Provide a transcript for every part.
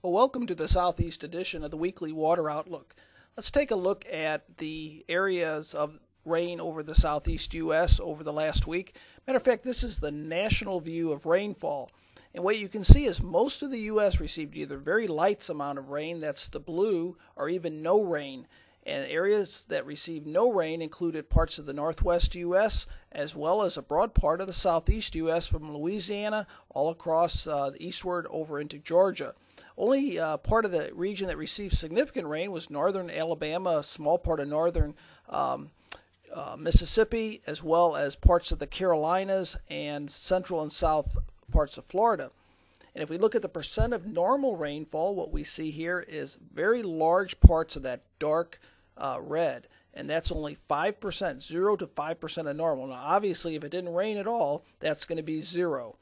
Well, welcome to the Southeast edition of the Weekly Water Outlook. Let's take a look at the areas of rain over the Southeast U.S. over the last week. Matter of fact, this is the national view of rainfall. And what you can see is most of the U.S. received either very light amount of rain, that's the blue, or even no rain. And areas that received no rain included parts of the northwest U.S. as well as a broad part of the southeast U.S. from Louisiana all across eastward over into Georgia. Only part of the region that received significant rain was northern Alabama, a small part of northern Mississippi, as well as parts of the Carolinas and central and south parts of Florida. And if we look at the percent of normal rainfall, what we see here is very large parts of that dark red, and that's only 5%, 0 to 5% of normal. Now, obviously, if it didn't rain at all, that's going to be 0.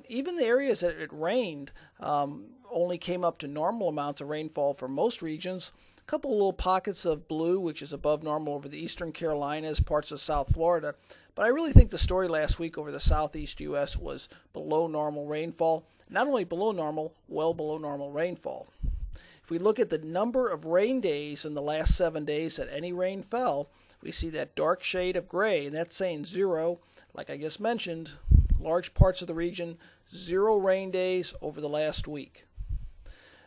Even the areas that it rained only came up to normal amounts of rainfall for most regions. A couple little pockets of blue, which is above normal over the eastern Carolinas, parts of South Florida. But I really think the story last week over the southeast U.S. was below normal rainfall. Not only below normal, well below normal rainfall. If we look at the number of rain days in the last 7 days that any rain fell, we see that dark shade of gray, and that's saying 0. Like I just mentioned, large parts of the region, 0 rain days over the last week.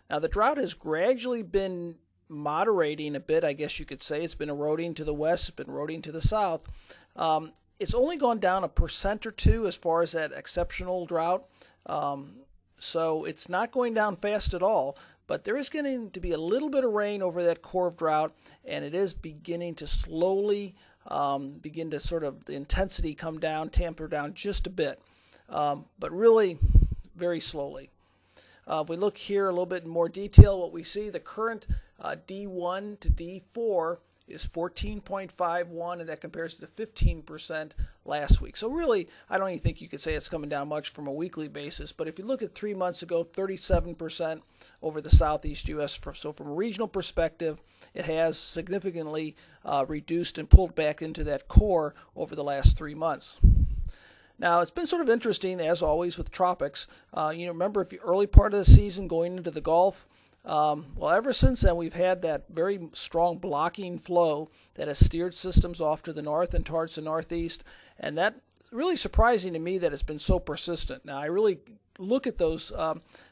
Now, the drought has gradually been moderating a bit, I guess you could say. It's been eroding to the west, it's been eroding to the south. It's only gone down 1% or 2% as far as that exceptional drought. So it's not going down fast at all, but there is going to be a little bit of rain over that core of drought, and it is beginning to slowly begin to sort of the intensity come down, tamper down just a bit, but really very slowly. If we look here a little bit in more detail, what we see, the current D1 to D4 is 14.51, and that compares to 15% last week. So really, I don't even think you could say it's coming down much from a weekly basis. But if you look at 3 months ago, 37% over the southeast U.S. So from a regional perspective, it has significantly reduced and pulled back into that core over the last 3 months. Now, it's been sort of interesting, as always, with tropics. Remember, if the early part of the season going into the Gulf, well, ever since then, we've had that very strong blocking flow that has steered systems off to the north and towards the northeast, and that's really surprising to me that it's been so persistent. Now, I really look at those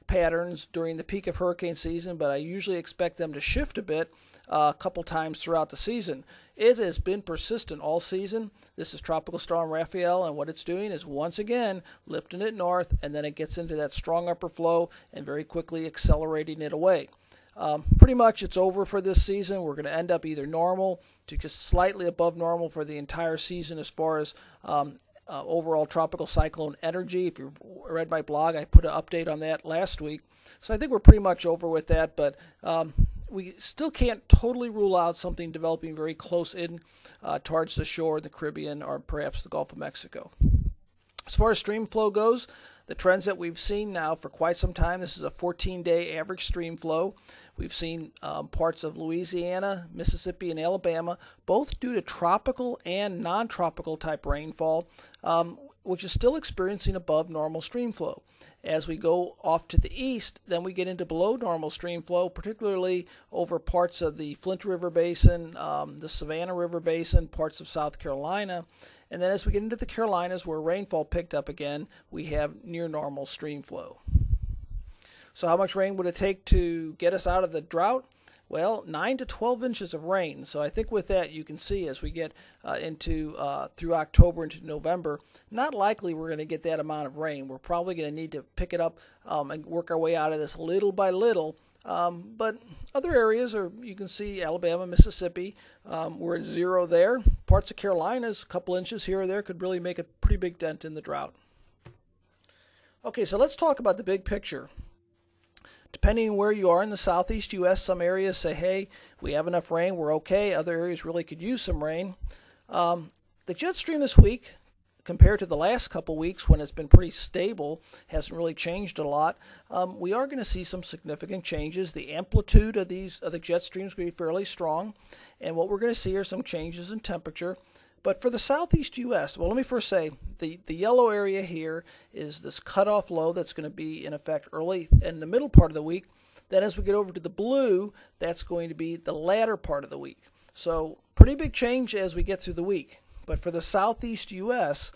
patterns during the peak of hurricane season, but I usually expect them to shift a bit a couple times throughout the season. It has been persistent all season. This is Tropical Storm Rafael, and what it's doing is once again lifting it north, and then it gets into that strong upper flow and very quickly accelerating it away. Pretty much it's over for this season. We're going to end up either normal to just slightly above normal for the entire season as far as overall tropical cyclone energy. If you've read my blog, I put an update on that last week. So I think we're pretty much over with that, but we still can't totally rule out something developing very close in towards the shore, the Caribbean, or perhaps the Gulf of Mexico. As far as stream flow goes, the trends that we've seen now for quite some time, this is a 14-day average stream flow. We've seen parts of Louisiana, Mississippi, and Alabama, both due to tropical and non-tropical type rainfall, which is still experiencing above normal stream flow. As we go off to the east, then we get into below normal stream flow, particularly over parts of the Flint River Basin, the Savannah River Basin, parts of South Carolina. And then as we get into the Carolinas, where rainfall picked up again, we have near normal stream flow. So how much rain would it take to get us out of the drought? Well, 9 to 12 inches of rain. So I think with that, you can see as we get through October into November, not likely we're going to get that amount of rain. We're probably going to need to pick it up and work our way out of this little by little. But other areas, you can see Alabama, Mississippi, we're at 0 there. Parts of Carolinas, a couple inches here or there could really make a pretty big dent in the drought. Okay, so let's talk about the big picture. Depending on where you are in the southeast U.S., some areas say, hey, we have enough rain, we're okay. Other areas really could use some rain. The jet stream this week, compared to the last couple weeks when it's been pretty stable, hasn't really changed a lot. We are going to see some significant changes. The amplitude of the jet streams will be fairly strong, and what we're going to see are some changes in temperature. But for the southeast U.S., well, let me first say the yellow area here is this cutoff low that's going to be in effect early in the middle part of the week. Then as we get over to the blue, that's going to be the latter part of the week. So pretty big change as we get through the week. But for the southeast U.S.,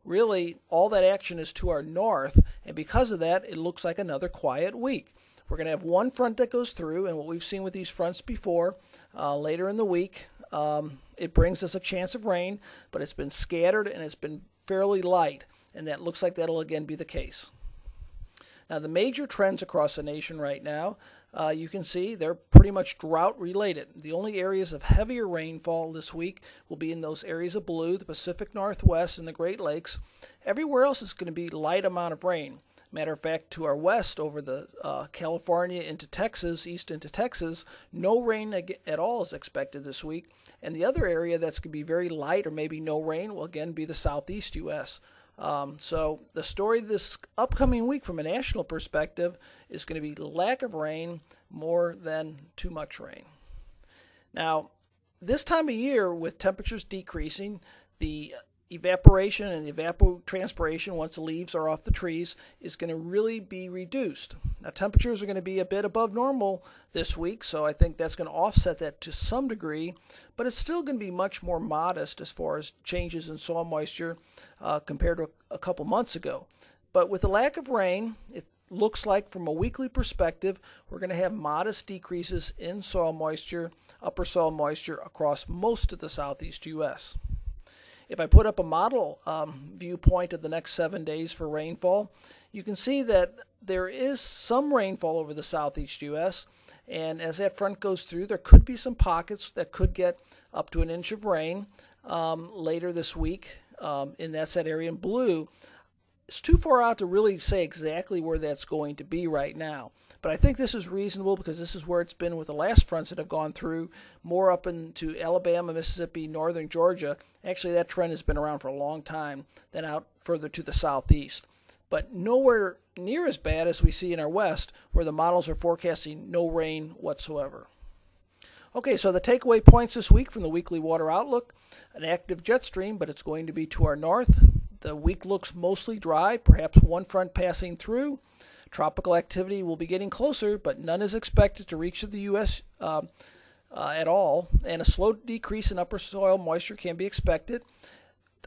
really all that action is to our north, and because of that, it looks like another quiet week. We're going to have one front that goes through, and what we've seen with these fronts before, later in the week, it brings us a chance of rain, but it's been scattered and it's been fairly light, and that looks like that'll again be the case. Now the major trends across the nation right now, you can see they're pretty much drought related. The only areas of heavier rainfall this week will be in those areas of blue, the Pacific Northwest and the Great Lakes. Everywhere else is going to be light amount of rain. Matter of fact, to our west over the California into Texas, east into Texas, no rain at all is expected this week. And the other area that's going to be very light or maybe no rain will again be the southeast U.S. So the story this upcoming week from a national perspective is going to be lack of rain more than too much rain. Now, this time of year with temperatures decreasing, the evaporation and the evapotranspiration once the leaves are off the trees is going to really be reduced. Now temperatures are going to be a bit above normal this week, so I think that's going to offset that to some degree, but it's still going to be much more modest as far as changes in soil moisture compared to a couple months ago. But with the lack of rain, it looks like from a weekly perspective we're going to have modest decreases in soil moisture, upper soil moisture across most of the southeast U.S. If I put up a model viewpoint of the next 7 days for rainfall, you can see that there is some rainfall over the southeast U.S., and as that front goes through, there could be some pockets that could get up to an inch of rain later this week, and that's that area in blue. It's too far out to really say exactly where that's going to be right now. But I think this is reasonable because this is where it's been with the last fronts that have gone through, more up into Alabama, Mississippi, northern Georgia. Actually, that trend has been around for a long time, then out further to the southeast. But nowhere near as bad as we see in our west, where the models are forecasting no rain whatsoever. Okay, so the takeaway points this week from the weekly water outlook: an active jet stream, but it's going to be to our north. The week looks mostly dry, perhaps one front passing through. Tropical activity will be getting closer, but none is expected to reach the U.S. At all, and a slow decrease in upper soil moisture can be expected.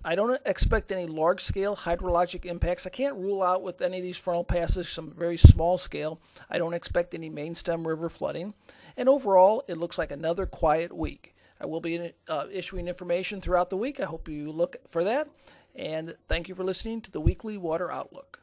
I don't expect any large-scale hydrologic impacts. I can't rule out with any of these frontal passes some very small scale. I don't expect any main stem river flooding. And overall, it looks like another quiet week. I will be issuing information throughout the week. I hope you look for that. And thank you for listening to the Weekly Water Outlook.